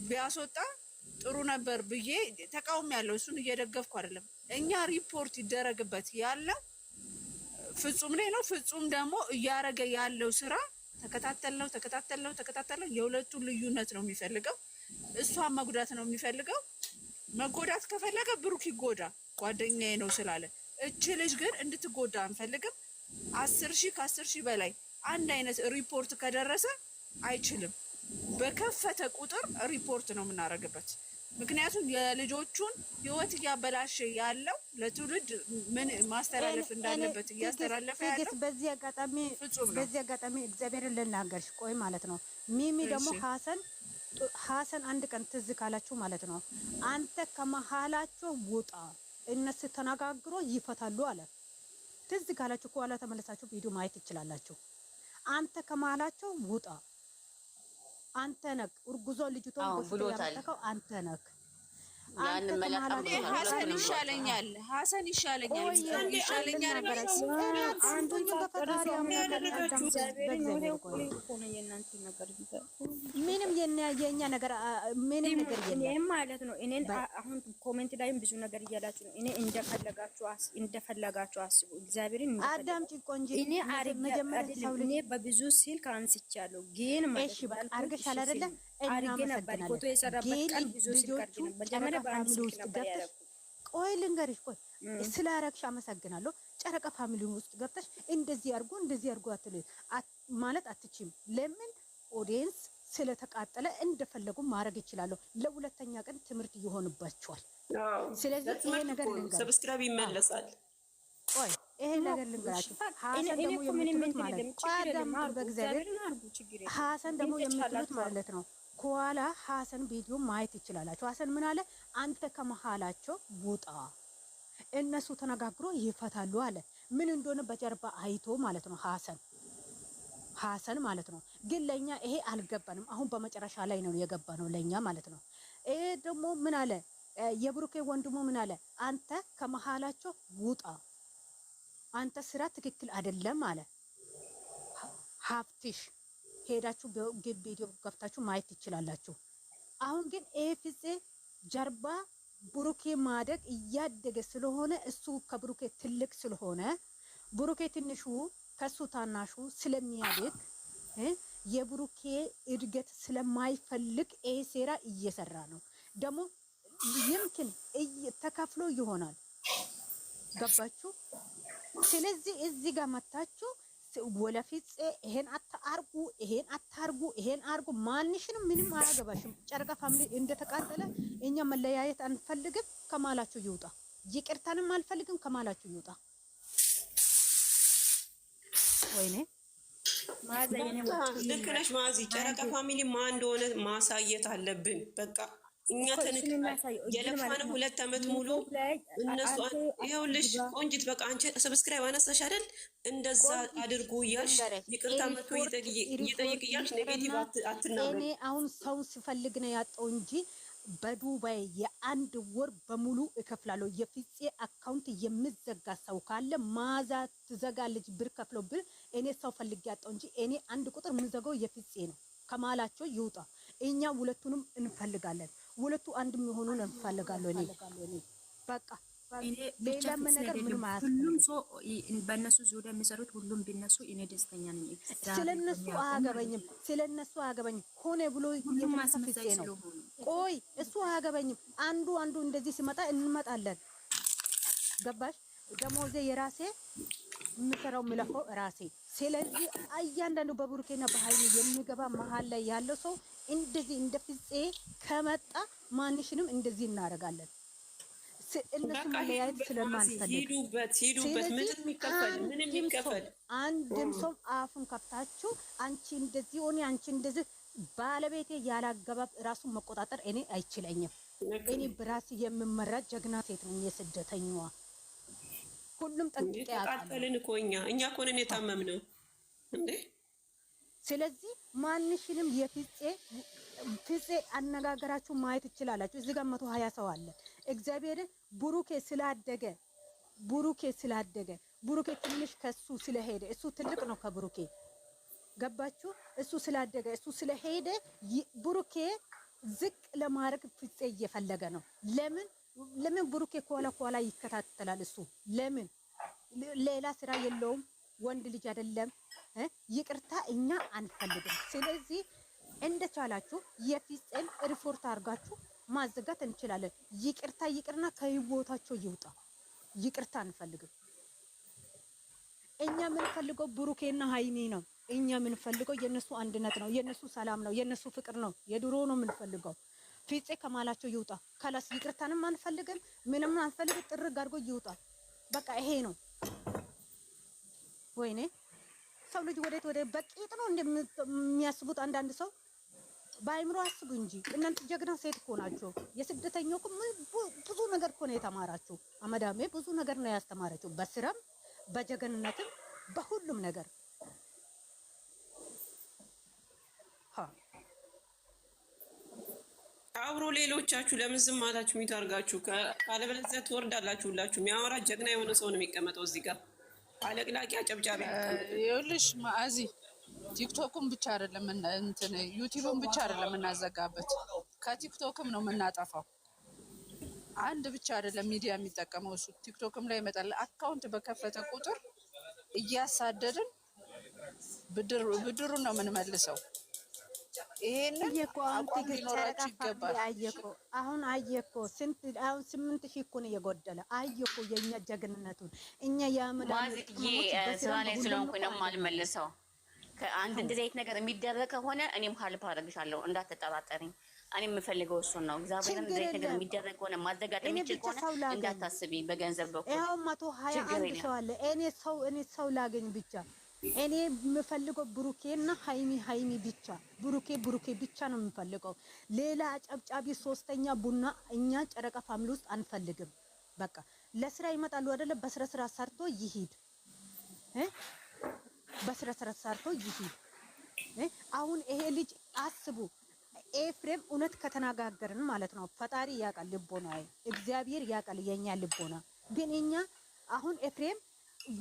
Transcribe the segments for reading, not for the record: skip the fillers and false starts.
ቢያስወጣ ጥሩ ነበር ብዬ ተቃውሞ ያለው እሱን እየደገፍኩ አይደለም። እኛ ሪፖርት ይደረግበት ያለው ፍጹም ላይ ነው። ፍጹም ደግሞ እያረገ ያለው ስራ ተከታተለው የሁለቱን ልዩነት ነው የሚፈልገው። እሷን መጉዳት ነው የሚፈልገው። መጎዳት ከፈለገ ብሩክ ይጎዳ ጓደኛዬ ነው ስላለ። እች ልጅ ግን እንድትጎዳ አንፈልግም። 10,000 ከ10,000 በላይ አንድ አይነት ሪፖርት ከደረሰ አይችልም። በከፈተ ቁጥር ሪፖርት ነው የምናደርግበት። ምክንያቱም የልጆቹን ህይወት እያበላሸ ያለው ለትውልድ ምን ማስተላለፍ እንዳለበት እያስተላለፈ ያለው። በዚህ አጋጣሚ እግዚአብሔርን ልናገርሽ ቆይ ማለት ነው። ሚሚ ደግሞ ሀሰን አንድ ቀን ትዝ ካላችሁ ማለት ነው አንተ ከመሀላቸው ውጣ እነሱ ተነጋግሮ ይፈታሉ አለ። ትዝ ካላችሁ ከኋላ ተመለሳችሁ ቪዲዮ ማየት ትችላላችሁ። አንተ ከመሀላቸው ውጣ አንተ ነህ እርጉዞ ልጅቷን ያመጣከው አንተ ነህ። ያን መላጣም ሀሰን ይሻለኛል አንዱን በፈጣሪ ምንም የኛ ነገር ምንም ነገር የለም ማለት ነው። እኔን አሁን ኮሜንት ላይም ብዙ ነገር እያላችሁ ነው። እኔ እንደፈለጋችሁ አስቡ። እግዚአብሔርን አዳምጪ ቆንጆ እኔ በብዙ ስልክ አንስቻለሁ ግን ማለት ነው አርገሻል አይደለ አርገ ነበር ፎቶ የሰራበት ቀን ብዙ ስልክ አርገ ነበር። መጀመሪያ በአንድ ውስጥ ገብተሽ ቆይ ልንገርሽ ቆይ ስላረክሽ አመሰግናለሁ። ጨረቃ ፋሚሊ ውስጥ ገብተሽ እንደዚህ አርጉ ማለት አትችይም። ለምን ኦዲየንስ ስለተቃጠለ እንደፈለጉ ማድረግ ይችላል። ለሁለተኛ ቀን ትምህርት ይሆንባቸዋል። ስለዚህ ይሄ ነገር ልንገርሽ ሰብስክራይብ ይመለሳል። ቆይ ይሄ ነገር ልንገራችሁ ሀሰን ደግሞ የምትሉት ማለት ቋዳም በእግዚአብሔር ሀሰን ደግሞ የምትሉት ማለት ነው። ከኋላ ሀሰን ቪዲዮ ማየት ይችላላችሁ። ሀሰን ምን አለ? አንተ ከመሃላቸው ውጣ እነሱ ተነጋግሮ ይፈታሉ አለ። ምን እንደሆነ በጀርባ አይቶ ማለት ነው ሀሰን ማለት ነው። ግን ለኛ ይሄ አልገባንም። አሁን በመጨረሻ ላይ ነው የገባነው ለኛ ማለት ነው። ይሄ ደግሞ ምን አለ? የብሩኬ ወንድሙ ምን አለ? አንተ ከመሃላቸው ውጣ አንተ ስራ ትክክል አይደለም አለ። ሀፍቲሽ ሄዳችሁ ቪዲዮ ገብታችሁ ማየት ትችላላችሁ። አሁን ግን ኤፍጼ ጀርባ ብሩኬ ማደግ እያደገ ስለሆነ እሱ ከብሩኬ ትልቅ ስለሆነ ብሩኬ ትንሹ ከሱ ታናሹ ስለሚያደግ የብሩኬ እድገት ስለማይፈልግ ሴራ እየሰራ ነው። ደግሞ ይምክን ተከፍሎ ይሆናል። ገባችሁ? ስለዚህ እዚህ ጋር መታችሁ ወለፊት ይሄን አታርጉ ማንሽንም ምንም አያገባሽም። ጨረቃ ፋሚሊ እንደተቃጠለ እኛ መለያየት አንፈልግም። ከማላችሁ ይውጣ። ይቅርታንም አልፈልግም። ከማላችሁ ይውጣ። ወይኔ ልክ ነሽ ማዚ። ጨረቃ ፋሚሊ ማን እንደሆነ ማሳየት አለብን። በቃ እኛ የለፋንም 2 ዓመት ሙሉ እነሱ ይኸውልሽ ቆንጂት በቃ አንቺ ሰብስክራይብ አነሳሽ አይደል? እንደዛ አድርጉ እያልሽ ይቅርታ መጥቶ ይጠይቅ እያልሽ ኔጌቲቭ አትናገሪ። እኔ አሁን ሰው ሲፈልግ ነው ያጣው እንጂ በዱባይ የአንድ ወር በሙሉ እከፍላለሁ። የፍፄ አካውንት የምዘጋ ሰው ካለ ማዛ ትዘጋለች ብር ከፍሎ ብር እኔ ሰው ፈልግ ያጣው እንጂ እኔ አንድ ቁጥር ምዘጋው የፍፄ ነው። ከማላቸው ይውጣ። እኛ ሁለቱንም እንፈልጋለን። ሁለቱ አንድ የሚሆኑን እንፈልጋለን። እኔ በቃ ሌላ ነገር ምን ማለት ሁሉም ሰው በእነሱ ዙሪያ የሚሰሩት ሁሉም ቢነሱ እኔ ደስተኛ ነኝ። ስለነሱ አያገባኝም። ሆነ ብሎ የማስመሰል ነው። ቆይ እሱ አያገባኝም። አንዱ እንደዚህ ሲመጣ እንመጣለን። ገባሽ? ደሞዜ የራሴ የምሰራው ምለፈው ራሴ። ስለዚህ እያንዳንዱ በብሩኬና በሃይሚ የሚገባ መሀል ላይ ያለው ሰው እንደዚህ እንደ ፍፄ ከመጣ ማንሽንም እንደዚህ እናደርጋለን። እነሱ መለያየት ስለማንፈልግ ሂዱበት። ምንም የሚከፈል አንድም ሰው አፉን ከፍታችሁ አንቺ እንደዚህ ሆነ አንቺ እንደዚህ ባለቤቴ ያላገባብ ራሱን መቆጣጠር እኔ አይችለኝም። እኔ በራሴ የምመራ ጀግና ሴት ነኝ። የስደተኛዋ ሁሉም ጠንቅቄ ያቃተልን እኮ እኛ እኮ ነን የታመምነው እንዴ። ስለዚህ ማንሽንም ፍፄ አነጋገራችሁ ማየት ይችላላችሁ። እዚህ ጋር 120 ሰው አለ። እግዚአብሔር ብሩኬ ስላደገ ብሩኬ ትንሽ ከሱ ስለሄደ እሱ ትልቅ ነው ከብሩኬ ገባችሁ? እሱ ስላደገ እሱ ስለሄደ ብሩኬ ዝቅ ለማድረግ ፍፄ እየፈለገ ነው። ለምን ብሩኬ ከኋላ ይከታተላል? እሱ ለምን ሌላ ስራ የለውም? ወንድ ልጅ አይደለም? ይቅርታ እኛ አንፈልግም። ስለዚህ እንደቻላችሁ የፍፄን ሪፖርት አድርጋችሁ ማዘጋት እንችላለን። ይቅርታ ይቅርና ከህይወታቸው ይውጣ። ይቅርታ አንፈልግም። እኛ የምንፈልገው ብሩኬና ሃይሚ ነው። እኛ የምንፈልገው የነሱ አንድነት ነው፣ የነሱ ሰላም ነው፣ የነሱ ፍቅር ነው። የድሮ ነው የምንፈልገው። ፍፄ ከማላቸው ይውጣ። ካላስ ይቅርታንም አንፈልግም፣ ምንም አንፈልግም። ጥርግ አድርጎ ይውጣ። በቃ ይሄ ነው። ወይኔ ሰው ልጅ ወዴት በቂጥ ነው እንደሚያስቡት አንዳንድ ሰው በአይምሮ አስቡ እንጂ እናንተ ጀግና ሴት እኮ ናቸው። የስደተኛው ብዙ ነገር እኮ ነው የተማራችሁ። አመዳሜ ብዙ ነገር ነው ያስተማረችው፣ በስራም በጀግንነትም በሁሉም ነገር። አብሮ ሌሎቻችሁ ለምን ዝም አላችሁ? የሚታርጋችሁ ካለበለዚያ ትወርዳላችሁ። ሁላችሁ የሚያወራ ጀግና የሆነ ሰው ነው የሚቀመጠው እዚህ ጋር። አለቅላቂ አጨብጫቢ። ይኸውልሽ ማአዚ ቲክቶክም ብቻ አይደለም እንትን ዩቲዩብም ብቻ አይደለም እናዘጋበት፣ ከቲክቶክም ነው የምናጠፋው። አንድ ብቻ አይደለም ሚዲያ የሚጠቀመው እሱ ቲክቶክም ላይ ይመጣል። አካውንት በከፈተ ቁጥር እያሳደድን ብድሩን ነው የምንመልሰው። ይሄንን አቋም ሊኖራችሁ ይገባል። አሁን አየኮ ስንት አሁን 8000 እኮ ነው የጎደለ። አየኮ የኛ ጀግንነቱን እኛ ማዝዬ ስራ ላይ ስለሆንኩኝ ነው የማልመልሰው። ከአንድ እንደዚህ አይነት ነገር የሚደረግ ከሆነ እኔም ሀልፕ አደርግሻለሁ፣ እንዳትጠራጠሪኝ። እኔ የምፈልገው እሱን ነው። እግዚአብሔር እንደዚህ አይነት ነገር የሚደረግ ከሆነ ማዘጋት የሚችል ከሆነ እንዳታስቢ በገንዘብ በኩል። ያው 121 ሰው አለ። እኔ ሰው ላገኝ ብቻ። እኔ የምፈልገው ብሩኬና ሃይሚ ብቻ። ብሩኬ ብቻ ነው የምፈልገው። ሌላ አጨብጫቢ ሶስተኛ ቡና እኛ ጨረቃ ፋሚሊ ውስጥ አንፈልግም። በቃ ለስራ ይመጣሉ አይደለ? በስራ ሰርቶ ይሂድ። በስራ ሰርቶ ይሂድ። አሁን ይሄ ልጅ አስቡ። ኤፍሬም እውነት ከተነጋገርን ማለት ነው ፈጣሪ ያውቃል ልቦና፣ እግዚአብሔር ያውቃል የኛ ልቦና። ግን እኛ አሁን ኤፍሬም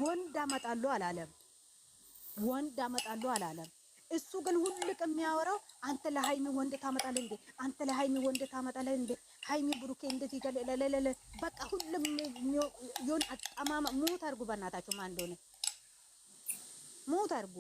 ወንድ አመጣለሁ አላለም። እሱ ግን ሁልቅ የሚያወራው አንተ ለሃይሚ ወንድ ታመጣለህ እንዴ? አንተ ለሃይሚ ወንድ ታመጣለህ እንዴ? ሃይሚ ብሩኬ እንደዚህ ገለለለ በቃ ሁሉም ይሁን አጣማማ ሞት አድርጉ። በእናታችሁ ማን እንደሆነ ሞት አድርጉ።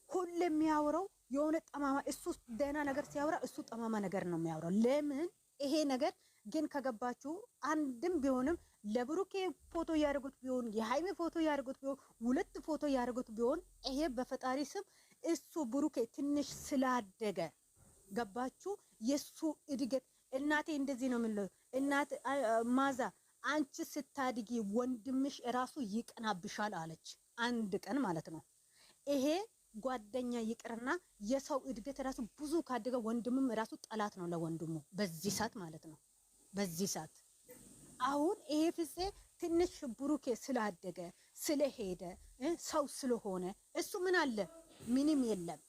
ሁሉም የሚያወራው የሆነ ጠማማ፣ እሱ ደህና ነገር ሲያወራ እሱ ጠማማ ነገር ነው የሚያወራው። ለምን ይሄ ነገር ግን ከገባችሁ አንድም ቢሆንም ለብሩኬ ፎቶ ያደርጉት ቢሆን የሃይሚ ፎቶ ያደርጉት ቢሆን ሁለት ፎቶ ያደርጉት ቢሆን ይሄ በፈጣሪ ስም እሱ ብሩኬ ትንሽ ስላደገ ገባችሁ? የሱ እድገት እናቴ እንደዚህ ነው የምንለው። እናት ማዛ አንቺ ስታድጊ ወንድምሽ ራሱ ይቀናብሻል አለች አንድ ቀን ማለት ነው። ይሄ ጓደኛ ይቅርና የሰው እድገት ራሱ ብዙ ካደገ ወንድምም ራሱ ጠላት ነው ለወንድሙ በዚህ ሰዓት ማለት ነው። በዚህ ሰዓት አሁን ይሄ ፍፄ ትንሽ ብሩኬ ስላደገ ስለሄደ ሰው ስለሆነ እሱ ምን አለ? ምንም የለም።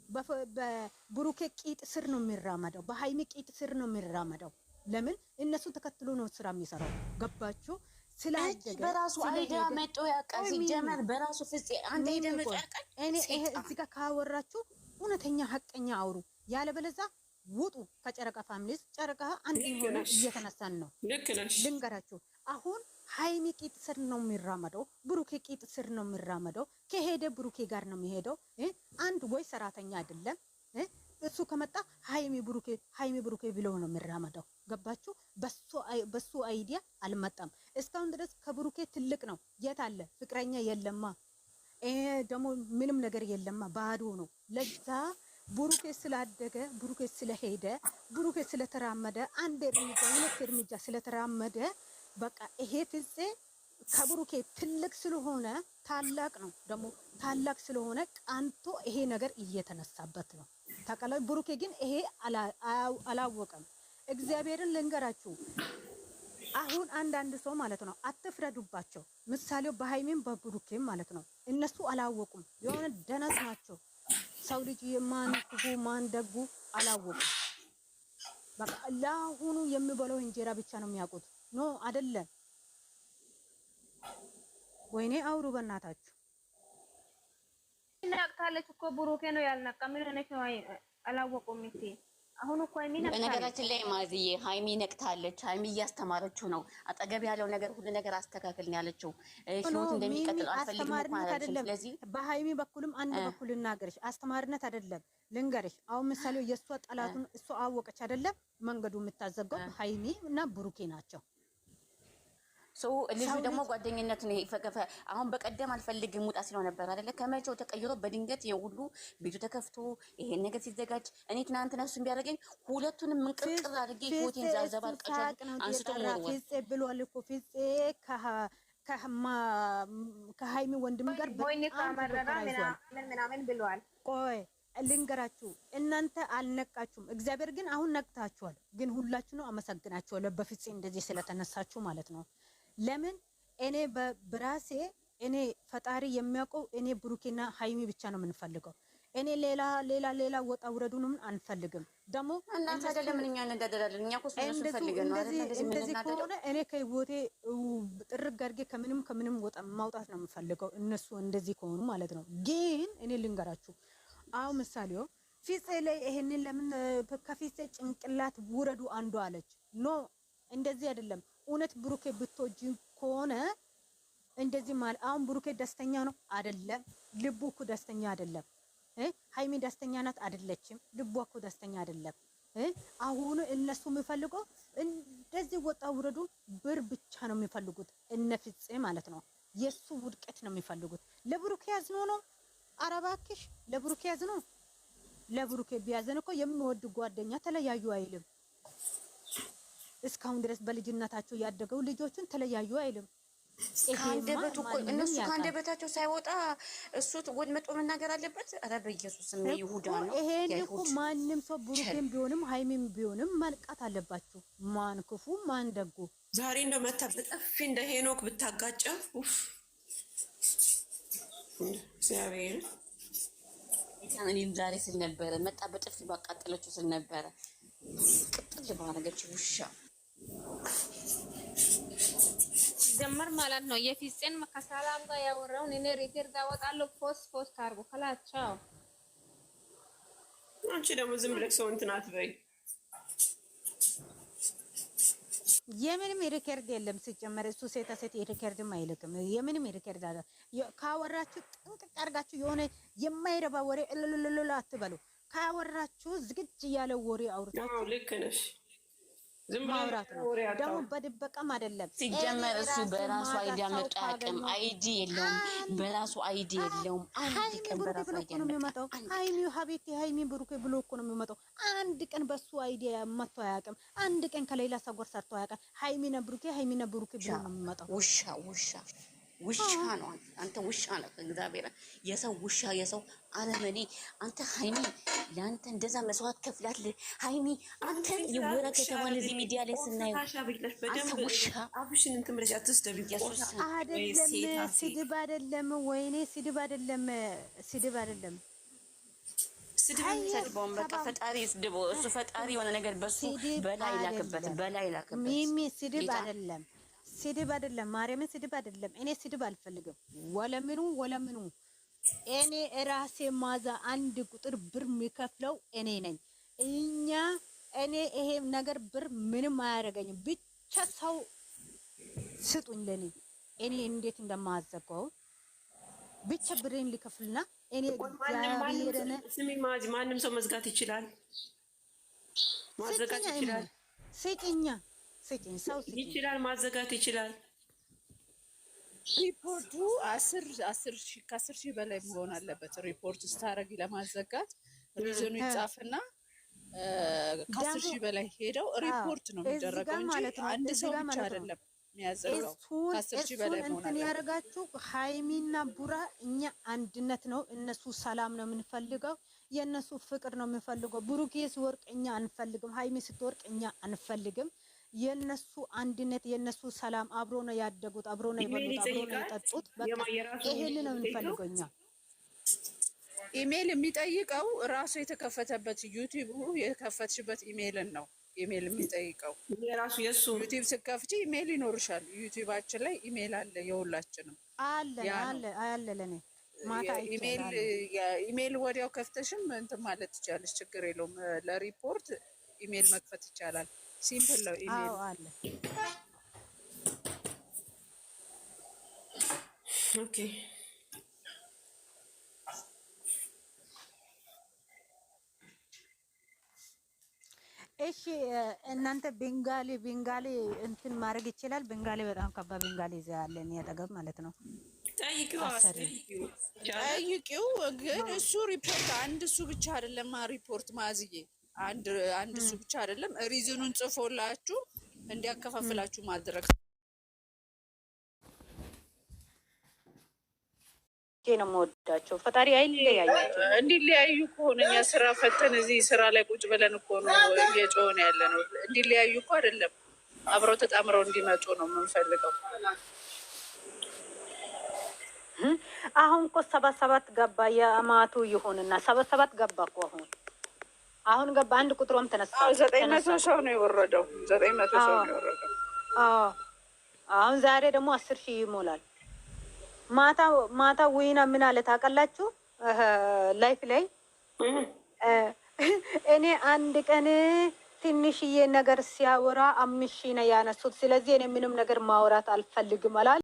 በብሩኬ ቂጥ ስር ነው የሚራመደው፣ በሃይሚ ቂጥ ስር ነው የሚራመደው። ለምን እነሱ ተከትሎ ነው ስራ የሚሰራው። ገባችሁ? ስላደገ በራሱ አይዲያ መጥቶ ያውቃል። ሲጀመር በራሱ ፍፄ አንተ ሄደህ መጥቶ ያውቃል። እኔ ይሄ እዚህ ጋር ካወራችሁ እውነተኛ ሀቀኛ አውሩ፣ ያለበለዚያ ውጡ ከጨረቃ ፋሚሊስ። ጨረቃ አንድ ሆነ እየተነሳን ነው። ልንገራችሁ አሁን ሃይሚ ቂጥ ስር ነው የሚራመደው፣ ብሩኬ ቂጥ ስር ነው የሚራመደው። ከሄደ ብሩኬ ጋር ነው የሚሄደው። አንድ ወይ ሰራተኛ አይደለም እሱ ከመጣ ሃይሚ ብሩኬ ብለው ነው የሚራመደው። ገባችሁ? በሱ አይዲያ አልመጣም እስካሁን ድረስ። ከብሩኬ ትልቅ ነው። የት አለ ፍቅረኛ? የለማ። ደግሞ ምንም ነገር የለማ፣ ባዶ ነው። ለዛ ብሩኬ ስላደገ ብሩኬ ስለሄደ ብሩኬ ስለተራመደ አንድ እርምጃ ሁለት እርምጃ ስለተራመደ በቃ ይሄ ፍፄ ከብሩኬ ትልቅ ስለሆነ ታላቅ ነው። ደግሞ ታላቅ ስለሆነ ቃንቶ ይሄ ነገር እየተነሳበት ነው። ታውቃለህ? ብሩኬ ግን ይሄ አላወቀም። እግዚአብሔርን ልንገራችሁ አሁን አንዳንድ ሰው ማለት ነው አትፍረዱባቸው። ምሳሌው በሃይሚም በብሩኬም ማለት ነው እነሱ አላወቁም። የሆነ ደነስ ናቸው። ሰው ልጅ ማን ክፉ ማን ደጉ አላወቁም። በቃ ለአሁኑ የሚበላው እንጀራ ብቻ ነው የሚያውቁት። ኖ አይደለም። ወይኔ አውሩ በእናታችሁ። ነቅታለች እኮ ብሩኬ ነው ያልነቃ። ምን ሆነች ነው አላወቁም እንዴ? አሁን እኮ ሃይሚ ነቅታለች። በነገራችን ላይ ማዝዬ ሃይሚ ነቅታለች። ሃይሚ እያስተማረችው ነው። አጠገብ ያለው ነገር ሁሉ ነገር አስተካክል ነው ያለችው። ህይወት እንደሚቀጥል አልፈልግም እንኳን አላለችም። ስለዚህ በሃይሚ በኩልም አንድ በኩል ልናገርሽ፣ አስተማሪነት አይደለም ልንገርሽ። አሁን ምሳሌው የእሷ ጠላቱን እሷ አወቀች አይደለም፣ መንገዱ የምታዘጋው ሃይሚ እና ብሩኬ ናቸው። ሰው ልጁ ደግሞ ጓደኝነቱን ይፈከፈ። አሁን በቀደም አልፈልግም ውጣ ሲለው ነበር አይደለ? ከመቼው ተቀይሮ በድንገት የሁሉ ቤቱ ተከፍቶ ይሄን ነገር ሲዘጋጅ እኔ ትናንትና እሱን ቢያደርገኝ ሁለቱንም ምንቅርቅር አድርጌ ህይወቴን ዛዘባል ቀጫ አንስቶ ወርወር ፊጼ ብሏል እኮ ፊጼ ከሃይሚ ወንድም ጋር ወይኔ ካመረራ ምናምን ብሏል። ቆይ ልንገራችሁ፣ እናንተ አልነቃችሁም። እግዚአብሔር ግን አሁን ነቅታችኋል። ግን ሁላችሁ ነው አመሰግናችኋለሁ በፊጼ እንደዚህ ስለተነሳችሁ ማለት ነው። ለምን እኔ በራሴ እኔ ፈጣሪ የሚያውቀው እኔ ብሩኬና ሃይሚ ብቻ ነው የምንፈልገው። እኔ ሌላ ወጣ ውረዱንም አንፈልግም። ደግሞ እናንተ አይደለም እኛ እንደደረደልን እኛ እኮ እሱን ፈልገን ነው አይደል? እንደዚህ ከሆነ እኔ ከህይወቴ ጥርግ አድርጌ ከምንም ወጣ ማውጣት ነው የምፈልገው እነሱ እንደዚህ ከሆኑ ማለት ነው። ግን እኔ ልንገራችሁ፣ አሁን ምሳሌው ፊጼ ላይ ይሄንን ለምን ከፊጼ ጭንቅላት ውረዱ አንዱ አለች። ኖ እንደዚህ አይደለም። እውነት ብሩኬ ብትወጂ ከሆነ እንደዚህ ማለት አሁን ብሩኬ ደስተኛ ነው አይደለም? ልቡ እኮ ደስተኛ አይደለም። ሃይሚ ደስተኛ ናት አይደለችም? ልቡ እኮ ደስተኛ አይደለም። አሁን እነሱ የሚፈልገው እንደዚህ ወጣ ውረዱ ብር ብቻ ነው የሚፈልጉት፣ እነ ፍፄ ማለት ነው። የሱ ውድቀት ነው የሚፈልጉት። ለብሩኬ ያዝኖ ነው። ኧረ እባክሽ ለብሩኬ ያዝኖ። ለብሩኬ ቢያዝን እኮ የሚወድ ጓደኛ ተለያዩ አይልም። እስካሁን ድረስ በልጅነታቸው ያደገው ልጆችን ተለያዩ አይልም። ከአንደበቱ እኮ እነሱ ከአንደበታቸው ሳይወጣ እሱ ወድ መጦ መናገር አለበት። ኧረ በኢየሱስ ስም ይሁዳ ነው። ይሄን እኮ ማንም ሰው ብሩኬም ቢሆንም ሃይሚም ቢሆንም መልቃት አለባችሁ። ማን ክፉ ማን ደጉ። ዛሬ እንደው መታ በጠፊ እንደ ሄኖክ ብታጋጨው እግዚአብሔር እኔም ዛሬ ስል ነበረ መጣ በጥፊ ባቃጠለችው ስል ነበረ። ቅጥል ባረገች ውሻ ጀመር ማለት ነው። የፊጼን ከሰላም ጋር ያወራውን እኔ ሪከርድ አወጣለሁ። ፖስት አድርጎ ከላቻው። አንቺ ደግሞ ዝም ብለሽ ሰው እንትን አትበይ። የምንም ሪከርድ የለም ሲጀመር። እሱ ሴታ ሴት ሪከርድም አይልክም። የምንም ሪከርድ አለ። ካወራችሁ ጥንቅቅ አድርጋችሁ የሆነ የማይረባ ወሬ እልልልል አትበሉ። ካወራችሁ ዝግጅ ያለ ወሬ አውርታችሁ ልክ ነሽ። ዝም ማውራት ነው ደግሞ በድበቃም አይደለም። ሲጀመር እሱ በራሱ አይዲ አመጣቅም አይዲ የለውም። በራሱ አይዲ የለውም። አንድ ቀን በራሱ አይዲ ነው የሚመጣው። ሃይሚ ሀቢቲ ሃይሚ ብሩኬ ብሎ እኮ ነው የሚመጣው። አንድ ቀን በሱ አይዲ መጥቶ አያውቅም። አንድ ቀን ከሌላ ሰው ጋር ሰርቶ አያውቅም። ሃይሚና ብሩኬ ብሎ ነው የሚመጣው። ውሻ ነው። አንተ ውሻ ነው። እግዚአብሔር የሰው ውሻ የሰው አለመኔ አንተ። ሃይሚ ለአንተ እንደዛ መስዋዕት ከፍላት። ሃይሚ አንተ ይወራ ከተባለ እዚህ ሚዲያ ላይ ስናየው አንተ ውሻ አብሽን እንትን ብለሽ አትስደቢ። አይደለም ስድብ አይደለም። ወይኔ ስድብ አይደለም። ሰድቦን በቃ ፈጣሪ ስድቦ እሱ ፈጣሪ የሆነ ነገር በሱ በላይ ላክበት። ሚሚ ስድብ አይደለም። ማርያምን ስድብ አይደለም። እኔ ስድብ አልፈልግም። ወለምኑ እኔ ራሴ ማዛ አንድ ቁጥር ብር የሚከፍለው እኔ ነኝ። እኔ ይሄ ነገር ብር ምንም አያደርገኝም። ብቻ ሰው ስጡኝ ለኔ እኔ እንዴት እንደማዘጋው ብቻ ብሬን ሊከፍልና እኔ እግዚአብሔርን ስሚ ማዚ ማንም ሰው መዝጋት ይችላል፣ ማዘጋት ይችላል። ስጭኝ ሰው ይችላል፣ ማዘጋት ይችላል። ሪፖርቱ 10,000 በላይ መሆን አለበት። ሪፖርት ስታረጊ ለማዘጋት ሪዝኑ ይጻፍና ከ10,000 በላይ ሄደው ሪፖርት ነው የሚደረገው እንጂ አንድ ሰው ብቻ አይደለም የሚያዘጋው። ከ10,000 በላይ መሆን አለበት። ያደርጋችሁ ሃይሚና ቡራ እኛ አንድነት ነው። እነሱ ሰላም ነው የምንፈልገው። የእነሱ ፍቅር ነው የምንፈልገው። ብሩኬ ሲወርቅ እኛ አንፈልግም። ሃይሚ ስትወርቅ እኛ አንፈልግም። የነሱ አንድነት የነሱ ሰላም አብሮ ነው ያደጉት፣ አብሮ ነው የበሉት፣ አብሮ ነው የጠጡት። በቃ ይሄን ነው የምንፈልገው እኛ። ኢሜል የሚጠይቀው ራሱ የተከፈተበት ዩቲዩብ የከፈትሽበት ኢሜልን ነው ኢሜል የሚጠይቀው። የራሱ የሱ ዩቲዩብ ስከፍቺ ኢሜል ይኖርሻል። ዩቲዩባችን ላይ ኢሜል አለ፣ የሁላችንም አለ ለኔ ኢሜል ወዲያው ከፍተሽም እንትን ማለት ትችላለች። ችግር የለውም። ለሪፖርት ኢሜል መክፈት ይቻላል። ሲምፕል ነው ኢሜል አለ። ኦኬ እሺ እናንተ ቤንጋሊ እንትን ማድረግ ይችላል። ቤንጋሊ በጣም ከባድ ቤንጋሊ ይዘ ያለን ያጠገብ ማለት ነው። ጠይቂው ግን እሱ ሪፖርት አንድ እሱ ብቻ አይደለም። ሪፖርት ማዝዬ አንድ እሱ ብቻ አይደለም። ሪዝኑን ጽፎላችሁ እንዲያከፋፍላችሁ ማድረግ ነው የምወዳቸው። ፈጣሪ አይለያያቸው። እንዲለያዩ ከሆነ እኛ ስራ ፈተን እዚህ ስራ ላይ ቁጭ ብለን እኮ ነው እየጮህን ያለ ነው። እንዲለያዩ እኮ አይደለም፣ አብረው ተጣምረው እንዲመጡ ነው የምንፈልገው። አሁን እኮ 77 ገባ። የአማቱ ይሁንና 77 ገባ እኮ አሁን ገባ። አንድ ቁጥሮም ተነሳ። 900 ሰው ነው የወረደው። 900 ሰው ነው የወረደው። አሁን ዛሬ ደግሞ 10,000 ይሞላል። ማታ ዊና ምን አለ ታውቃላችሁ? ላይፍ ላይ እኔ አንድ ቀን ትንሽዬ ነገር ሲያወራ 5,000 ነው ያነሱት። ስለዚህ እኔ ምንም ነገር ማውራት አልፈልግም አላል